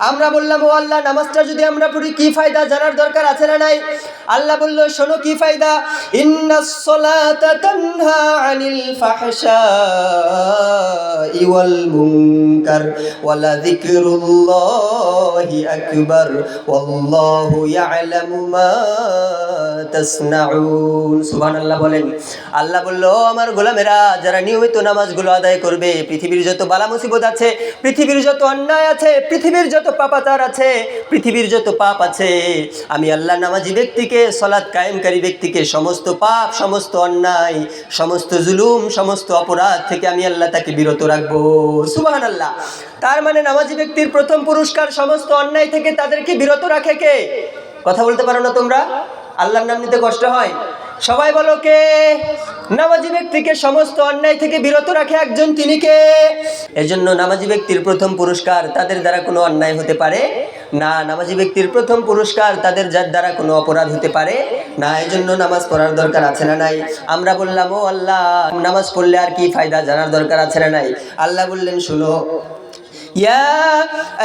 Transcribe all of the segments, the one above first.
আমরা বললাম, ও আল্লাহ, নামাজটা যদি আমরা পড়ি কি ফায়দা জানার দরকার আছে না নাই? আল্লাহ বলল, শোনো কি ফায়দা। ইন্নাস সালাতা তানহা আনিল ফাহশাই ওয়াল মুনকার ওয়ালা যিকরুল্লাহি আকবার ওয়াল্লাহু ইয়ালামু মা তাসনাউন। সুবহানাল্লাহ বলেন। আল্লাহ বলল, আমার গোলামেরা যারা নিয়মিত নামাজগুলো আদায় করবে, পৃথিবীর যত বালা মুসিবত আছে, পৃথিবীর যত অন্যায় আছে, পৃথিবীর যত পাপাচার আছে, পৃথিবীর যত পাপ আছে, আমি আল্লাহ নামাজি ব্যক্তিকে, সালাত কায়েমকারী ব্যক্তিকে সমস্ত পাপ, সমস্ত অন্যায়, সমস্ত জুলুম, সমস্ত অপরাধ থেকে আমি আল্লাহ তাকে বিরত রাখবো। সুবহানাল্লাহ। তার মানে নামাজি ব্যক্তির প্রথম পুরস্কার সমস্ত অন্যায় থেকে তাদেরকে বিরত রাখে কে? কথা বলতে পারো না তোমরা? আল্লাহর নাম নিতে কষ্ট হয়? সবাই বলো কে? নামাজি ব্যক্তিকে সমস্ত অন্যায় থেকে বিরত রাখে একজন, তিনি কে? এজন্য নামাজি ব্যক্তির প্রথম পুরস্কার, তাদের দ্বারা কোনো অন্যায় হতে পারে না। নামাজি ব্যক্তির প্রথম পুরস্কার, তাদের যার দ্বারা কোনো অপরাধ হতে পারে না। এজন্য নামাজ পড়ার দরকার আছে না নাই? আমরা বললাম, ও আল্লাহ, নামাজ পড়লে আর কি ফায়দা জানার দরকার আছে না নাই? আল্লাহ বললেন, শুনো, ইয়া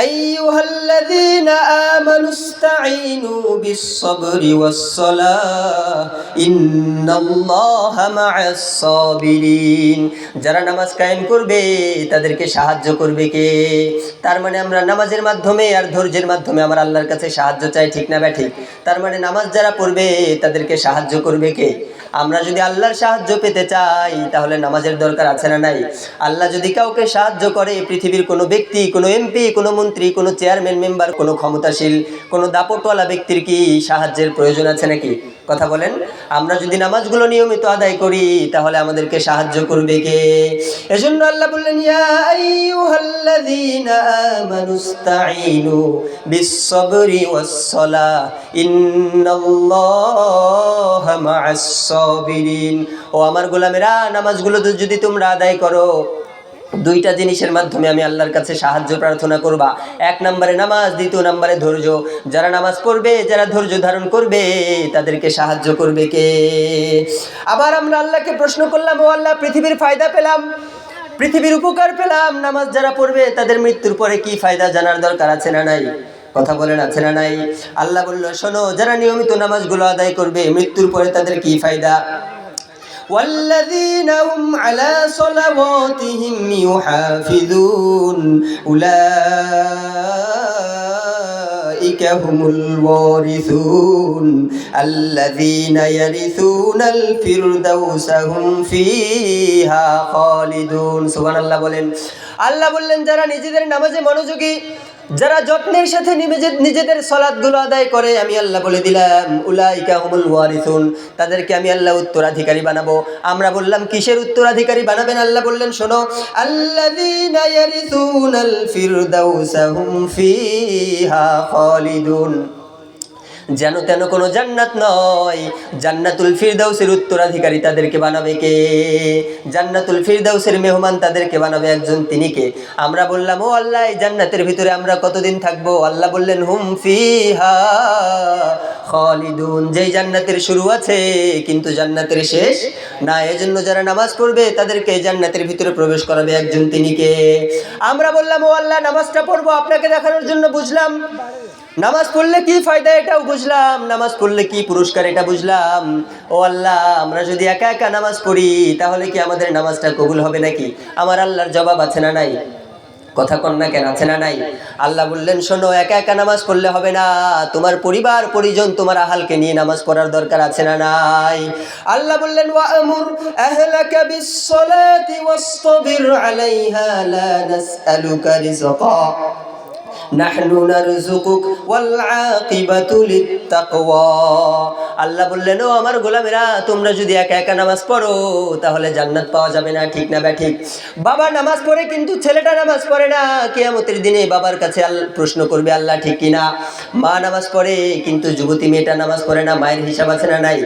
আইয়ুহাল্লাযীনা আমানু ইসতাঈনু বিস-সাবরি ওয়াস-সালাহ ইন্নাল্লাহা মা'আস সাবিরিন। যারা নামাজ কায়েম করবে তাদেরকে সাহায্য করবে কে? তার মানে আমরা নামাজের মাধ্যমে আর ধৈর্যের মাধ্যমে আমার আল্লাহর কাছে সাহায্য চাই, ঠিক না ব্যাঠিক? তার মানে নামাজ যারা পড়বে তাদেরকে সাহায্য করবে কে? আমরা যদি আল্লাহর সাহায্য পেতে চাই তাহলে নামাজের দরকার আছে না নাই? আল্লাহ যদি কাউকে সাহায্য করে, পৃথিবীর কোনো ব্যক্তি, কোনো এমপি, কোনো মন্ত্রী, কোনো চেয়ারম্যান মেম্বার, কোনো ক্ষমতাশীল, কোনো দাপটওয়ালা ব্যক্তির কি সাহায্যের প্রয়োজন আছে নাকি? কথা বলেন। আমরা যদি নামাজগুলো নিয়মিত আদায় করি তাহলে আমাদেরকে সাহায্য করবে কে? এজন্য আল্লাহ বললেন, ইয়া আইয়ুহাল্লাযীনা আমানু ইসতাঈনু বিস-সাবরি ওয়াস-সালাহ ইন্নাল্লাহা মা'আস সাবিরিন। ও আমার গোলামেরা, নামাজগুলো যদি তোমরা আদায় করো, দুইটা জিনিসের মাধ্যমে আমি আল্লাহর কাছে সাহায্য প্রার্থনা করবা। এক নম্বরে নামাজ, দ্বিতীয় নম্বরে ধৈর্য। যারা নামাজ পড়বে, যারা ধৈর্য ধারণ করবে, তাদেরকে সাহায্য করবে কে? আবার আমরা আল্লাহকে প্রশ্ন করলাম, ও আল্লাহ, পৃথিবীর ফায়দা পেলাম, পৃথিবীর উপকার পেলাম, নামাজ যারা পড়বে তাদের মৃত্যুর পরে কি ফায়দা জানার দরকার আছে না নাই? কথা বলেন, আছে না নাই? আল্লাহ বলল, শোনো, যারা নিয়মিত নামাজগুলো আদায় করবে, মৃত্যুর পরে তাদের কি ফায়দা? والذين هم على صلواتهم يحافظون أولئك هم الوارثون الذين يرثون الفردوس هم فيها خالدون। সুবহান আল্লাহ বলেন। আল্লাহ বললেন, যারা নিজেদের নামাজে মনোযোগী, যারা যত্নের সাথে নিজেদের সালাতগুলো আদায় করে, আমি আল্লাহ বলে দিলাম, উলাইকা হুমুল ওয়ারিসুন, তাদেরকে আমি আল্লাহ উত্তরাধিকারী বানাবো। আমরা বললাম, কিসের উত্তরাধিকারী বানাবেন? আল্লাহ বললেন, শোনো, আল্লাযীনা ইয়ারিসুনাল ফিরদাউসা হুম ফিহা খালিদুন। যেন তেন কোনো জান্নাত নয়, জান্নাতুল ফিরদাউসের উত্তরাধিকারী তাদেরকে বানাবে কে? জান্নাতুল ফিরদাউসের মেহমান তাদেরকে বানাবে একজন, তিনি কে? আমরা বললাম, ও আল্লাহ, এই জান্নাতের ভিতরে আমরা কতদিন থাকবো? আল্লাহ বললেন, হুম ফিহা খালিদুন। যেই জান্নাতের শুরু আছে কিন্তু জান্নাতের শেষ না। এজন্য যারা নামাজ পড়বে তাদেরকে জান্নাতের ভিতরে প্রবেশ করাবে একজন, তিনি কে? আমরা বললাম, ও আল্লাহ, নামাজটা পড়বো আপনাকে দেখানোর জন্য, বুঝলাম। নামাজ পড়লে কি ফায়দা এটাও বুঝলাম, নামাজ পড়লে কি পুরস্কার এটা বুঝলাম। ও আল্লাহ, আমরা যদি একা একা নামাজ পড়ি তাহলে কি আমাদের নামাজটা কবুল হবে নাকি? আমার আল্লাহর জবাব আছে না নাই? কথা কন না কেন? আছে না নাই? আল্লাহ বললেন, শোনো, একা একা নামাজ পড়লে হবে না, তোমার পরিবার পরিজন, তোমার আহালকে নিয়ে নামাজ পড়ার দরকার আছে না নাই? আল্লাহ বললেন, ওয়া'মুর আহলাকা বিস-সালাতি ওয়াসতাবির আলাইহা লা নাসআলুকা রিজকা নাহনু নারযুকুক ওয়াল আকিবাতু লিত-তাকওয়া। আল্লাহ বললেন, ও আমার গোলামেরা, তোমরা যদি একা একা নামাজ পড়ো তাহলে জান্নাত পাওয়া যাবে না, ঠিক না ব্যাঠিক? বাবা নামাজ পড়ে কিন্তু ছেলেটা নামাজ পড়ে না, কিয়ামতের দিনে বাবার কাছে প্রশ্ন করবে আল্লাহ, ঠিক কিনা? মা নামাজ পড়ে কিন্তু যুবতী মেয়েটা নামাজ পড়ে না, মায়ের হিসাব আছে না নাই?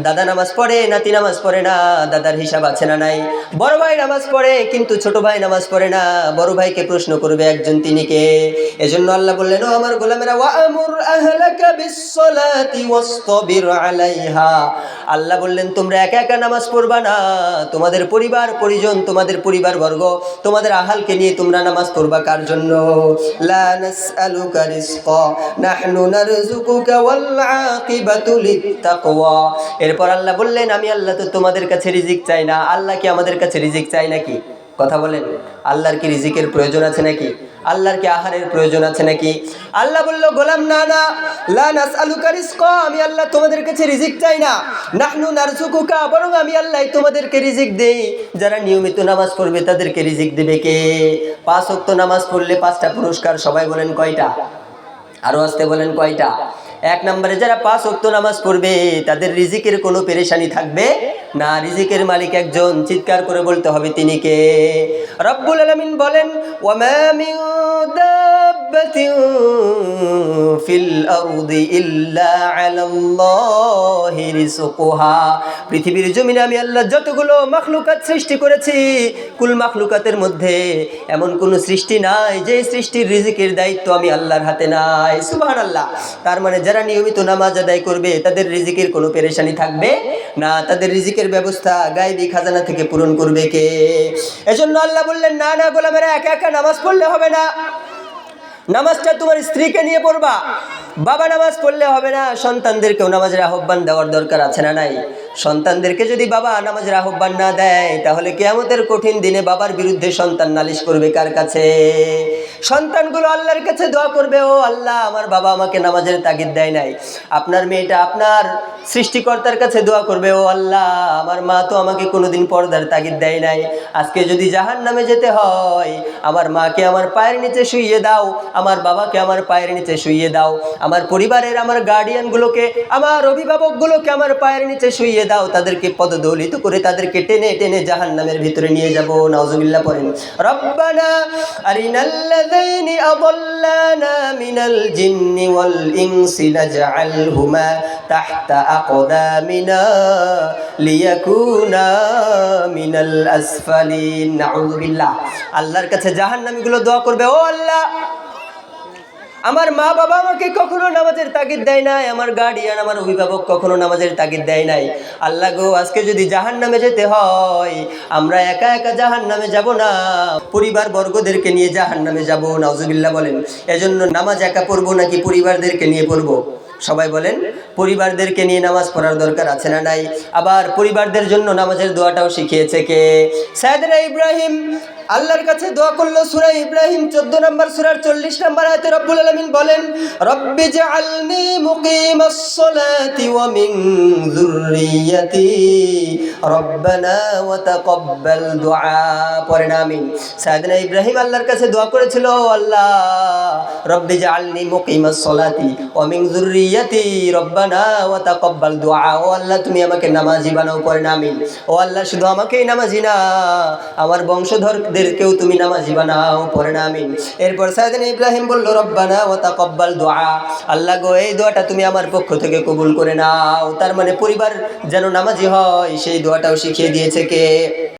দাদা নামাজ পড়ে, নাতি নামাজ পড়ে না, দাদার হিসাব আছে না নাই? বড় ভাই নামাজ পড়ে কিন্তু ছোট ভাই নামাজ পড়ে না, বড় ভাইকে প্রশ্ন করবে একজন, তিনি কে? এজন্য আল্লাহ বললেন, ও আমার গোলামেরা, ওয়া'মুর আহলাকা বিস-সালাতি ওয়াসতাবির আলাইহা। আল্লাহ বললেন তোমরা একা একা নামাজ পড়বা না, তোমাদের পরিবার পরিজন, তোমাদের পরিবারবর্গ, তোমাদের আহালকে নিয়ে তোমরা নামাজ পড়বা। কার জন্য? লা নাসআলুকা রিজকা নাহনু নারযুকুকা ওয়াল আকিবাতু লিত-তাকওয়া। এরপর আল্লাহ বললেন, আমি আল্লাহ তো তোমাদের কাছে রিজিক চাই না। আল্লাহ কি আমাদের কাছে রিজিক চাই নাকি? কথা বলেন, আল্লাহর কি রিজিকের প্রয়োজন আছে নাকি? আল্লাহর কি আহারের প্রয়োজন আছে নাকি? আল্লাহ বলল, গোলাম না না, লা নাসআলুকা রিজকা, আমি আল্লাহ তোমাদের কাছে রিজিক চাই না। নাহনু নারযুকুকা, বরং আমি আল্লাহ তোমাদেরকে রিজিক দেই। যারা নিয়মিত নামাজ পড়বে তাদেরকে রিজিক দেবে কে? 5 ওয়াক্ত নামাজ পড়লে 5টা পুরস্কার। সবাই বলেন কয়টা? আরো আসতে বলেন কয়টা? 1 নম্বরে যারা 5 ওয়াক্ত নামাজ পড়বে তাদের রিজিকের কোনো পেরেশানি থাকবে না। রিজিকের মালিক একজন, চিৎকার করে বলতে হবে তিনি কে? রব্বুল আলামিন বলেন, ওয়ামা মিন দাব্বাতিন ফিল আরদি ইল্লা আলাল্লাহি রিজকুহা। পৃথিবীর জমিনে আমি আল্লাহ যতগুলো মাখলুকাত সৃষ্টি করেছি, কুল মাখলুকাতের মধ্যে এমন কোন সৃষ্টি নাই যে সৃষ্টির রিজিকের দায়িত্ব আমি আল্লাহর হাতে নাই। সুবহানাল্লাহ। তার মানে যারা নিয়মিত নামাজ আদায় করবে তাদের রিজিকের কোনো পেরেশানি থাকবে না। তাদের রিজিকের ব্যবস্থা গায়বী খাজানা থেকে পূরণ করবে কে? এজন্য আল্লাহ বললেন, না না গোলামেরা, একা একা নামাজ পড়লে হবে না। নামাজটা তোমার স্ত্রীকে নিয়ে পড়বা। বাবা নামাজ পড়লে হবে না, সন্তানদেরকেও নামাজের আহ্বান দেওয়ার দরকার আছে না নাই? সন্তানদেরকে যদি বাবা নামাজের আহ্বান না দেয় তাহলে কিয়ামতের কঠিন দিনে বাবার বিরুদ্ধে সন্তান নালিশ করবে কার কাছে? সন্তানগুলো আল্লাহর কাছে দোয়া করবে, ও আল্লাহ, আমার বাবা আমাকে নামাজের তাগিদ দেয় নাই। আপনার মেয়েটা আপনার সৃষ্টিকর্তার কাছে দোয়া করবে, ও আল্লাহ, আমার মা তো আমাকে কোনোদিন পর্দার তাগিদ দেয় নাই। আজকে যদি জাহান্নামে যেতে হয়, আমার মাকে আমার পায়ের নিচে শুইয়ে দাও, আমার বাবাকে আমার পায়ের নিচে শুইয়ে দাও, আমার পরিবারের আমার গার্ডিয়ানগুলোকে, আমার অভিভাবকগুলোকে আমার পায়ের নিচে শুইয়ে দাও। তাদেরকে পদদলিত করে তাদেরকে টেনে টেনে জাহান্নামের ভিতরে নিয়ে যাব। নাউজুবিল্লাহ পড়েন। রব্বানা আরিনাল্লাযীনি আযাল্লানা মিনাল জিন্নি ওয়াল ইনসি নাজআলহুমা তাহতা আকদামিনা লিয়াকুনা মিনাল আসফালিন। নাউজুবিল্লাহ। আল্লাহর কাছে জাহান্নামীগুলো দোয়া করবে, ও আল্লাহ, আমার মা বাবা আমাকে কখনো নামাজের তাগিদ দেয় নাই, আমার গার্ডিয়ান, আমার অভিভাবক কখনো নামাজের তাগিদ দেয় নাই। আল্লাহ গো, আজকে যদি জাহান্নামে যেতে হয়, আমরা একা একা জাহান্নামে যাব না, পরিবার বর্গদেরকে নিয়ে জাহান্নামে যাব। নাউজুবিল্লাহ বলেন। এজন্য নামাজ একা পড়বো নাকি পরিবারদেরকে নিয়ে পড়বো? সবাই বলেন, পরিবারদেরকে নিয়ে নামাজ পড়ার দরকার আছে না নাই? আবার পরিবারদের জন্য নামাজের দোয়াটাও শিখিয়েছে কে? সাইয়েদনা ইব্রাহিম আল্লাহর কাছে দোয়া করলো। সূরা ইব্রাহিম 14 নম্বর সূরার 40 নম্বর আয়াতে রব্বুল আলামিন বলেন, রব্বি জাআলনি মুকিমাস সালাতি ওয়া মিন যুররিয়াতি রব্বানা ওয়া তাকাব্বাল দুআ। পড়েন আমিন। সাইয়েদনা ইব্রাহিম আল্লাহর কাছে দোয়া করেছিল, আল্লাহ, রব্বি জাআলনি মুকিমাস সালাতি ওয়া মিন যুররিয়াতি রব্বানা ওয়া তাকাব্বাল দুআ। ও আল্লাহ, তুমি আমাকে নামাজি বানাও। পড়েন আমিন। ও আল্লাহ, শুধু আমাকেই নামাজি না, আমার বংশধরদেরকেও তুমি নামাজি বানাও। পড়েন আমিন। এরপর সাইয়েদনা ইব্রাহিম বলল, রব্বানা ওয়া তাকাব্বাল দুআ। আল্লাহ গো, এই দোয়াটা তুমি আমার পক্ষ থেকে কবুল করে নাও। তার মানে পরিবার যেন নামাজি হয় সেই দোয়াটাও শিখিয়ে দিয়েছে কে?